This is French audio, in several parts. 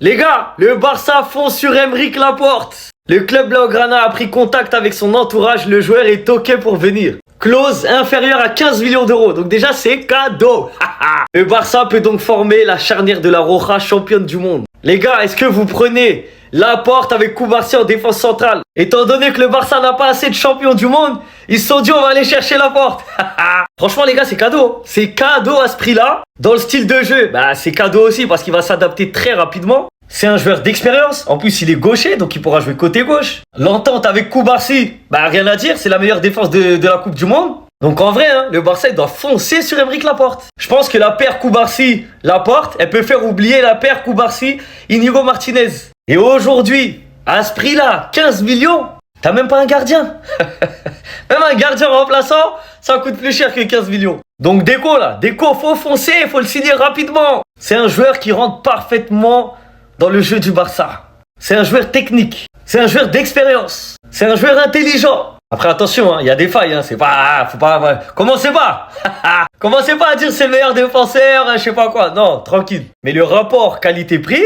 Les gars, le Barça fonce sur Aymeric Laporte. Le club Blaugrana a pris contact avec son entourage, le joueur est OK pour venir. Clause inférieure à 15 millions d'euros, donc déjà c'est cadeau. Le Barça peut donc former la charnière de la Roja, championne du monde. Les gars, est-ce que vous prenez Laporte avec Cubarsí en défense centrale? Étant donné que le Barça n'a pas assez de champions du monde, ils se sont dit on va aller chercher Laporte. Franchement les gars, c'est cadeau. C'est cadeau à ce prix-là. Dans le style de jeu, c'est cadeau aussi parce qu'il va s'adapter très rapidement. C'est un joueur d'expérience. En plus, il est gaucher, donc il pourra jouer côté gauche. L'entente avec Cubarsí, rien à dire. C'est la meilleure défense de la Coupe du Monde. Donc en vrai, le Barça il doit foncer sur Aymeric Laporte. Je pense que la paire Cubarsí-Laporte, elle peut faire oublier la paire Cubarsí-Inigo Martinez. Et aujourd'hui, à ce prix-là, 15 millions, t'as même pas un gardien. Même un gardien remplaçant, ça coûte plus cher que 15 millions. Donc Deco, faut foncer, faut le signer rapidement. C'est un joueur qui rentre parfaitement dans le jeu du Barça. C'est un joueur technique. C'est un joueur d'expérience. C'est un joueur intelligent. Après attention, il y a des failles, c'est pas... Commencez pas Commencez pas à dire c'est le meilleur défenseur, je sais pas quoi. Non, tranquille. Mais le rapport qualité-prix,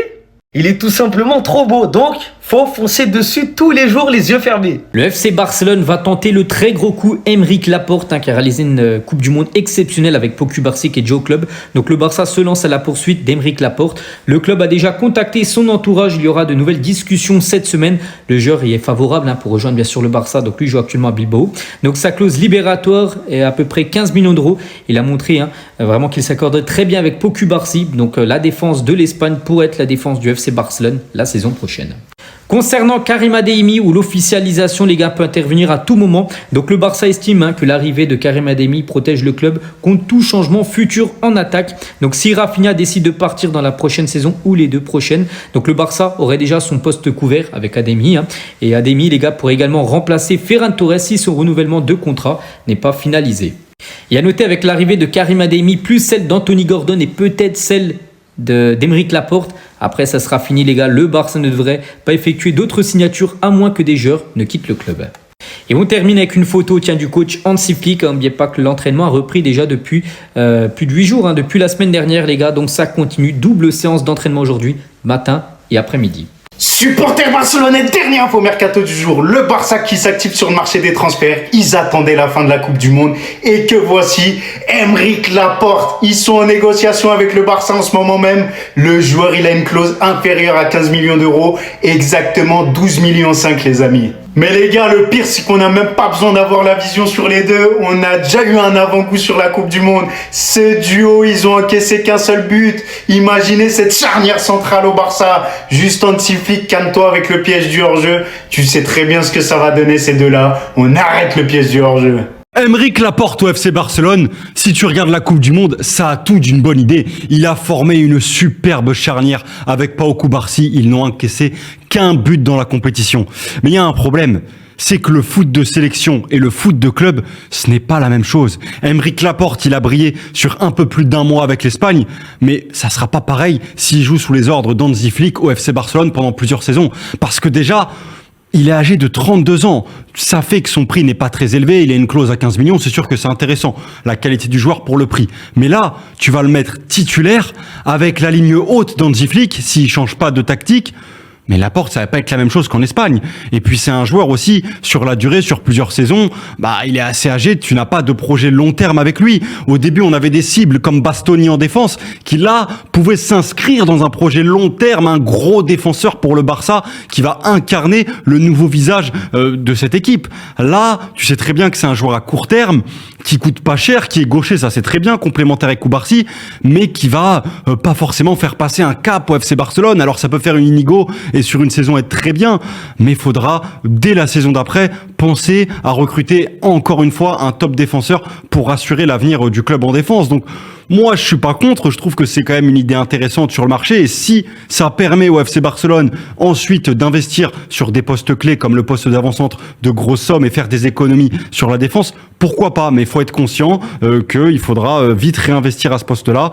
il est tout simplement trop beau. Donc, faut foncer dessus tous les jours, les yeux fermés. Le FC Barcelone va tenter le très gros coup Aymeric Laporte, qui a réalisé une Coupe du Monde exceptionnelle avec Pau Cubarsí qui est déjà au club. Donc le Barça se lance à la poursuite d'Aymeric Laporte. Le club a déjà contacté son entourage. Il y aura de nouvelles discussions cette semaine. Le joueur y est favorable pour rejoindre bien sûr le Barça. Donc lui joue actuellement à Bilbao. Donc sa clause libératoire est à peu près 15 millions d'euros. Il a montré vraiment qu'il s'accorderait très bien avec Pau Cubarsí. Donc la défense de l'Espagne pourrait être la défense du FC Barcelone la saison prochaine. Concernant Karim Adeyemi, où l'officialisation, les gars, peut intervenir à tout moment. Donc le Barça estime que l'arrivée de Karim Adeyemi protège le club contre tout changement futur en attaque. Donc si Rafinha décide de partir dans la prochaine saison ou les deux prochaines, donc le Barça aurait déjà son poste couvert avec Adeyemi. Et Adeyemi, les gars, pourrait également remplacer Ferran Torres si son renouvellement de contrat n'est pas finalisé. Et à noter avec l'arrivée de Karim Adeyemi, plus celle d'Anthony Gordon et peut-être celle d'Aymeric Laporte. Après, ça sera fini, les gars. Le Barça ne devrait pas effectuer d'autres signatures à moins que des joueurs ne quittent le club. Et on termine avec une photo du coach Hansi Flick. N'oubliez pas que l'entraînement a repris déjà depuis plus de 8 jours, depuis la semaine dernière, les gars. Donc ça continue. Double séance d'entraînement aujourd'hui, matin et après-midi. Supporters barcelonais, dernière info mercato du jour. Le Barça qui s'active sur le marché des transferts. Ils attendaient la fin de la Coupe du Monde. Et que voici Aymeric Laporte. Ils sont en négociation avec le Barça en ce moment même. Le joueur, il a une clause inférieure à 15 millions d'euros. Exactement 12 millions 5, les amis. Mais les gars, le pire, c'est qu'on n'a même pas besoin d'avoir la vision sur les deux. On a déjà eu un avant-goût sur la Coupe du Monde. Ce duo, ils ont encaissé qu'un seul but. Imaginez cette charnière centrale au Barça. Juste Hansi Flick, calme-toi avec le piège du hors-jeu. Tu sais très bien ce que ça va donner ces deux-là. On arrête le piège du hors-jeu. Aymeric Laporte au FC Barcelone, si tu regardes la Coupe du Monde, ça a tout d'une bonne idée. Il a formé une superbe charnière avec Pau Cubarsí. Ils n'ont encaissé qu'un but dans la compétition. Mais il y a un problème, c'est que le foot de sélection et le foot de club, ce n'est pas la même chose. Aymeric Laporte, il a brillé sur un peu plus d'1 mois avec l'Espagne, mais ça sera pas pareil s'il joue sous les ordres d'Hansi Flick au FC Barcelone pendant plusieurs saisons. Parce que déjà, il est âgé de 32 ans. Ça fait que son prix n'est pas très élevé. Il a une clause à 15 millions. C'est sûr que c'est intéressant, la qualité du joueur pour le prix. Mais là, tu vas le mettre titulaire avec la ligne haute d'Hansi Flick s'il change pas de tactique. Mais Laporte, ça va pas être la même chose qu'en Espagne. Et puis c'est un joueur aussi, sur la durée, sur plusieurs saisons, il est assez âgé, tu n'as pas de projet long terme avec lui. Au début, on avait des cibles comme Bastoni en défense, qui là, pouvaient s'inscrire dans un projet long terme, un gros défenseur pour le Barça, qui va incarner le nouveau visage de cette équipe. Là, tu sais très bien que c'est un joueur à court terme, qui coûte pas cher, qui est gaucher, ça c'est très bien, complémentaire avec Cubarsí, mais qui va pas forcément faire passer un cap au FC Barcelone. Alors ça peut faire une Inigo et sur une saison être très bien, mais il faudra, dès la saison d'après, penser à recruter encore une fois un top défenseur pour assurer l'avenir du club en défense. Donc moi, je suis pas contre, je trouve que c'est quand même une idée intéressante sur le marché, et si ça permet au FC Barcelone ensuite d'investir sur des postes clés comme le poste d'avant-centre de grosses sommes et faire des économies sur la défense, pourquoi pas, mais il faut être conscient qu'il faudra vite réinvestir à ce poste-là.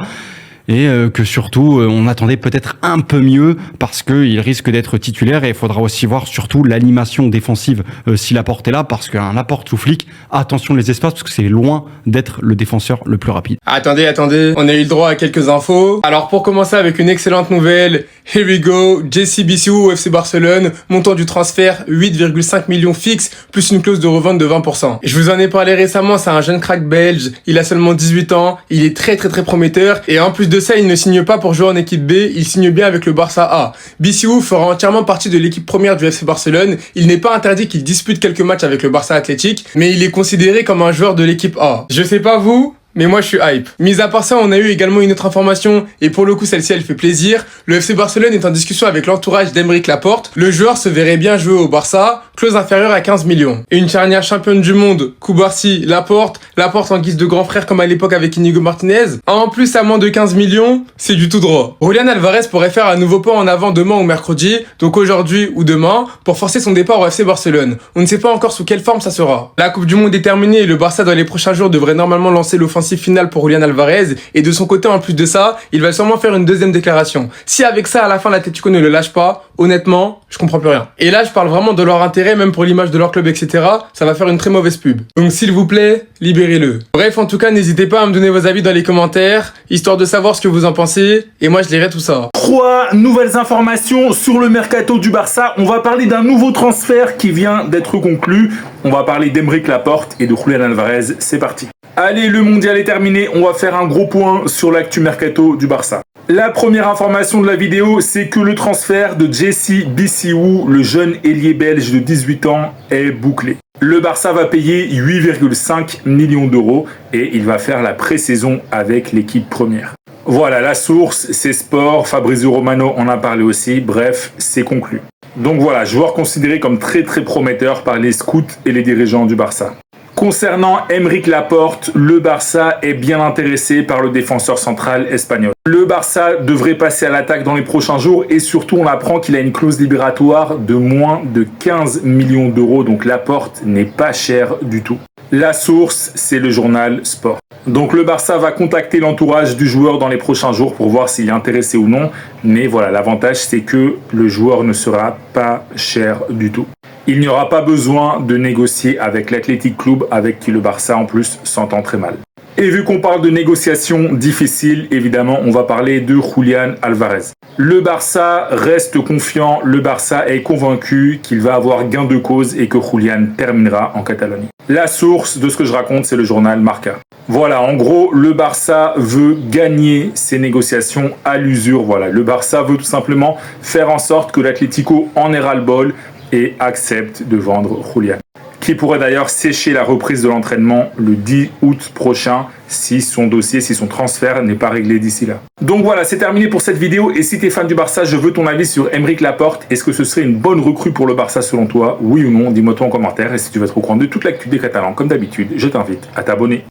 et que surtout on attendait peut-être un peu mieux parce qu'il risque d'être titulaire et il faudra aussi voir surtout l'animation défensive si Laporte est là, parce qu'un Laporte sous Flick, attention les espaces parce que c'est loin d'être le défenseur le plus rapide. Attendez, on a eu le droit à quelques infos. Alors pour commencer avec une excellente nouvelle, here we go, Jesse Bissou au FC Barcelone, montant du transfert 8,5 millions fixe, plus une clause de revente de 20%. Je vous en ai parlé récemment, c'est un jeune crack belge, il a seulement 18 ans, il est très prometteur, et en plus de ça, il ne signe pas pour jouer en équipe B, il signe bien avec le Barça A. Bissou fera entièrement partie de l'équipe première du FC Barcelone, il n'est pas interdit qu'il dispute quelques matchs avec le Barça Athletic, mais il est considéré comme un joueur de l'équipe A. Je sais pas vous, mais moi je suis hype. Mis à part ça, on a eu également une autre information, et pour le coup celle-ci elle fait plaisir. Le FC Barcelone est en discussion avec l'entourage d'Aymeric Laporte. Le joueur se verrait bien jouer au Barça, clause inférieure à 15 millions. Et une charnière championne du monde, Koubarsi, Laporte en guise de grand frère comme à l'époque avec Inigo Martinez. En plus à moins de 15 millions, c'est du tout droit. Julián Álvarez pourrait faire un nouveau pas en avant demain ou mercredi, donc aujourd'hui ou demain, pour forcer son départ au FC Barcelone. On ne sait pas encore sous quelle forme ça sera. La Coupe du Monde est terminée et le Barça dans les prochains jours devrait normalement lancer l'offensive finale pour Julián Álvarez, et de son côté en plus de ça, il va sûrement faire une deuxième déclaration. Si avec ça à la fin l'Atlético ne le lâche pas, honnêtement, je comprends plus rien. Et là je parle vraiment de leur intérêt, même pour l'image de leur club, etc. Ça va faire une très mauvaise pub. Donc s'il vous plaît, libérez-le. Bref, en tout cas, n'hésitez pas à me donner vos avis dans les commentaires, histoire de savoir ce que vous en pensez, et moi je lirai tout ça. 3 nouvelles informations sur le mercato du Barça. On va parler d'un nouveau transfert qui vient d'être conclu. On va parler d'Aymeric Laporte et de Julián Álvarez. C'est parti. Allez, le mondial est terminé. On va faire un gros point sur l'actu mercato du Barça. La première information de la vidéo, c'est que le transfert de Jesse Bissou, le jeune ailier belge de 18 ans, est bouclé. Le Barça va payer 8,5 millions d'euros et il va faire la pré-saison avec l'équipe première. Voilà, la source, c'est Sport, Fabrizio Romano en a parlé aussi, bref, c'est conclu. Donc voilà, joueur considéré comme très prometteur par les scouts et les dirigeants du Barça. Concernant Aymeric Laporte, le Barça est bien intéressé par le défenseur central espagnol. Le Barça devrait passer à l'attaque dans les prochains jours et surtout on apprend qu'il a une clause libératoire de moins de 15 millions d'euros, donc Laporte n'est pas cher du tout. La source, c'est le journal Sport. Donc le Barça va contacter l'entourage du joueur dans les prochains jours pour voir s'il est intéressé ou non. Mais voilà, l'avantage c'est que le joueur ne sera pas cher du tout. Il n'y aura pas besoin de négocier avec l'Athletic Club, avec qui le Barça en plus s'entend très mal. Et vu qu'on parle de négociations difficiles, évidemment, on va parler de Julián Álvarez. Le Barça reste confiant, le Barça est convaincu qu'il va avoir gain de cause et que Julián terminera en Catalogne. La source de ce que je raconte, c'est le journal Marca. Voilà, en gros, le Barça veut gagner ces négociations à l'usure. Voilà, le Barça veut tout simplement faire en sorte que l'Atlético en ait ras-le-bol et accepte de vendre Julián, qui pourrait d'ailleurs sécher la reprise de l'entraînement le 10 août prochain si son dossier, si son transfert n'est pas réglé d'ici là. Donc voilà, c'est terminé pour cette vidéo et si tu es fan du Barça, je veux ton avis sur Aymeric Laporte. Est-ce que ce serait une bonne recrue pour le Barça selon toi? Oui ou non? Dis-moi toi en commentaire et si tu veux être au courant de toute l'actu des Catalans, comme d'habitude, je t'invite à t'abonner.